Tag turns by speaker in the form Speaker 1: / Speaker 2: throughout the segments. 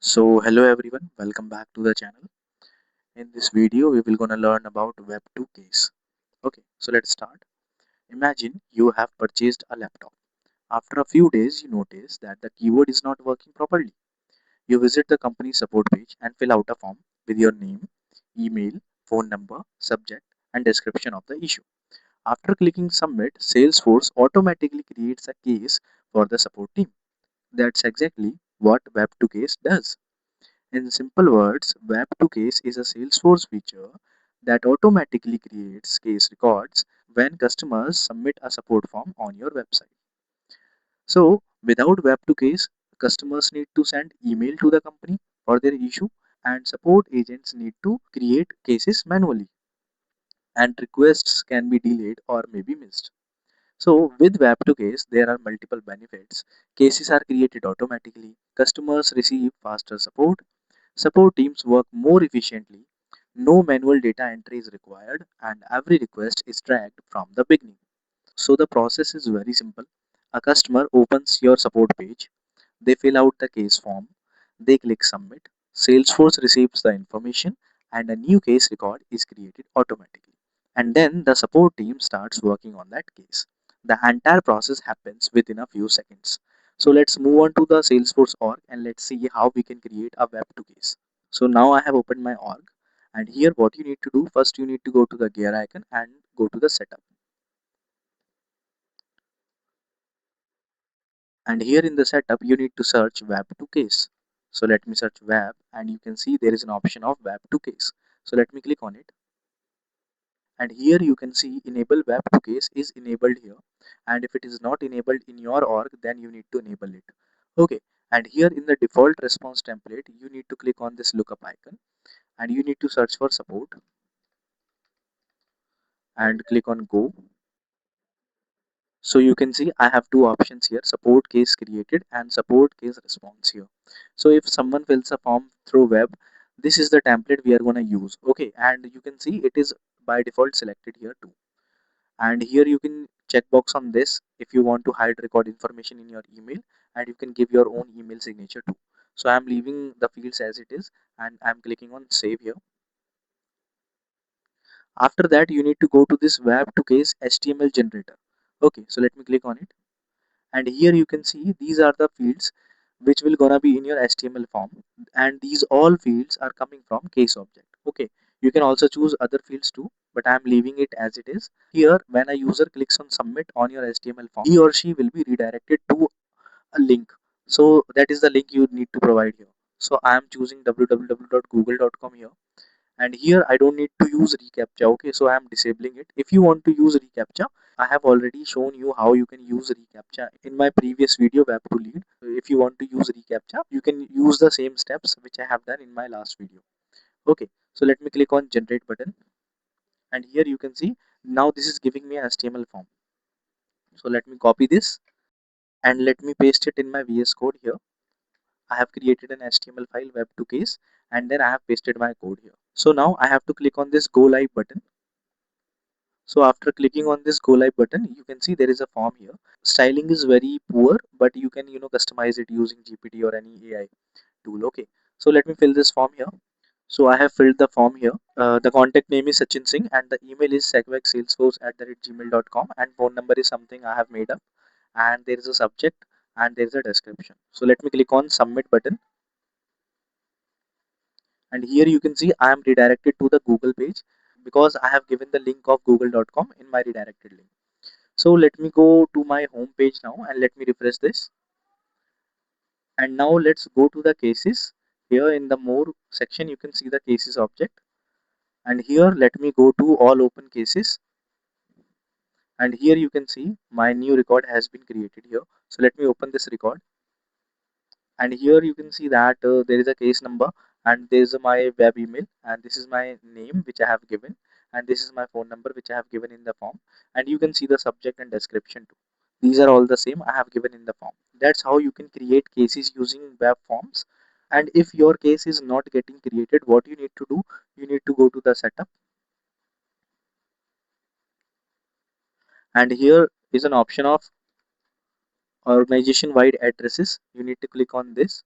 Speaker 1: So hello everyone, welcome back to the channel. In this video, we will gonna learn about Web2 case. Okay, so let's start. Imagine you have purchased a laptop. After a few days, you notice that the keyboard is not working properly. You visit the company support page and fill out a form with your name, email, phone number, subject, and description of the issue. After clicking submit, Salesforce automatically creates a case for the support team. That's exactly what Web2 case does. In simple words, Web2Case is a Salesforce feature that automatically creates case records when customers submit a support form on your website. So, without Web2Case, customers need to send email to the company for their issue, and support agents need to create cases manually, and requests can be delayed or maybe missed. So, with Web2Case, there are multiple benefits. Cases are created automatically, customers receive faster support. Support teams work more efficiently, no manual data entry is required, and every request is tracked from the beginning. So the process is very simple. A customer opens your support page, they fill out the case form, they click submit, Salesforce receives the information, and a new case record is created automatically. And then the support team starts working on that case. The entire process happens within a few seconds. So let's move on to the Salesforce org and let's see how we can create a web to case. So now I have opened my org, and here what you need to do, first you need to go to the gear icon and go to the setup. And here in the setup you need to search web to case. So let me search web, and you can see there is an option of web to case. So let me click on it, and here you can see enable web to case is enabled here, and if it is not enabled in your org then you need to enable it. Okay, and here in the default response template you need to click on this lookup icon, and you need to search for support and click on go. So you can see I have two options here, support case created and support case response here. So if someone fills a form through web, this is the template we are going to use. Okay, and you can see it is by default selected here too. And here you can check box on this if you want to hide record information in your email, and you can give your own email signature too. So I'm leaving the fields as it is, and I'm clicking on save here. After that you need to go to this web to case HTML generator. Okay, so let me click on it, and here you can see these are the fields which will gonna be in your HTML form, and these all fields are coming from case object. Okay, you can also choose other fields too, but I am leaving it as it is. Here when a user clicks on submit on your HTML form, he or she will be redirected to a link. So that is the link you need to provide here. So I am choosing www.google.com here, and here I don't need to use reCAPTCHA. Okay, so I am disabling it. If you want to use reCAPTCHA, I have already shown you how you can use reCAPTCHA in my previous video web to lead. If you want to use reCAPTCHA, you can use the same steps which I have done in my last video. Okay, so let me click on generate button, and here you can see now this is giving me a HTML form. So let me copy this and let me paste it in my VS Code here. I have created an HTML file web to case, and then I have pasted my code here. So now I have to click on this go live button. So after clicking on this go live button, you can see there is a form here. Styling is very poor, but you can customize it using GPT or any AI tool. Okay, so let me fill this form here. So I have filled the form here. The contact name is Sachin Singh, and the email is segwexsalesforce@gmail.com, and phone number is something I have made up, and there is a subject and there is a description. So let me click on submit button, and here you can see I am redirected to the Google page because I have given the link of google.com in my redirected link. So let me go to my home page now and let me refresh this. And now let's go to the cases. Here in the more section, you can see the cases object. And here let me go to all open cases. And here you can see my new record has been created here. So let me open this record. And here you can see that there is a case number, and there is my web email, and this is my name which I have given, and this is my phone number which I have given in the form, and you can see the subject and description too. These are all the same I have given in the form. That's how you can create cases using web forms. And if your case is not getting created, what you need to do, you need to go to the setup, and here is an option of organization wide addresses. You need to click on this,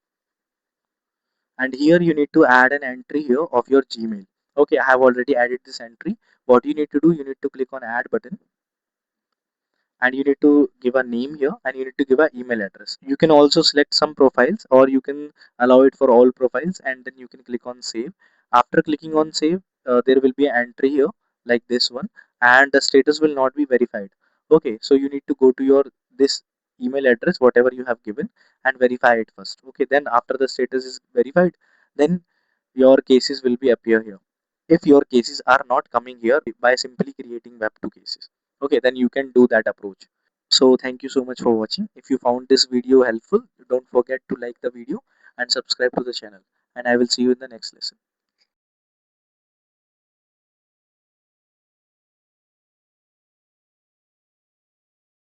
Speaker 1: and here you need to add an entry here of your Gmail. Okay, I have already added this entry. What you need to do, you need to click on add button, and you need to give a name here, and you need to give an email address. You can also select some profiles, or you can allow it for all profiles, and then you can click on save. After clicking on save, there will be an entry here like this one, and the status will not be verified. Okay, so you need to go to your this email address whatever you have given and verify it first. Okay, then after the status is verified, then your cases will be appear here. If your cases are not coming here by simply creating web2 cases, okay, then you can do that approach. So thank you so much for watching. If you found this video helpful, don't forget to like the video and subscribe to the channel, and I will see you in the next lesson.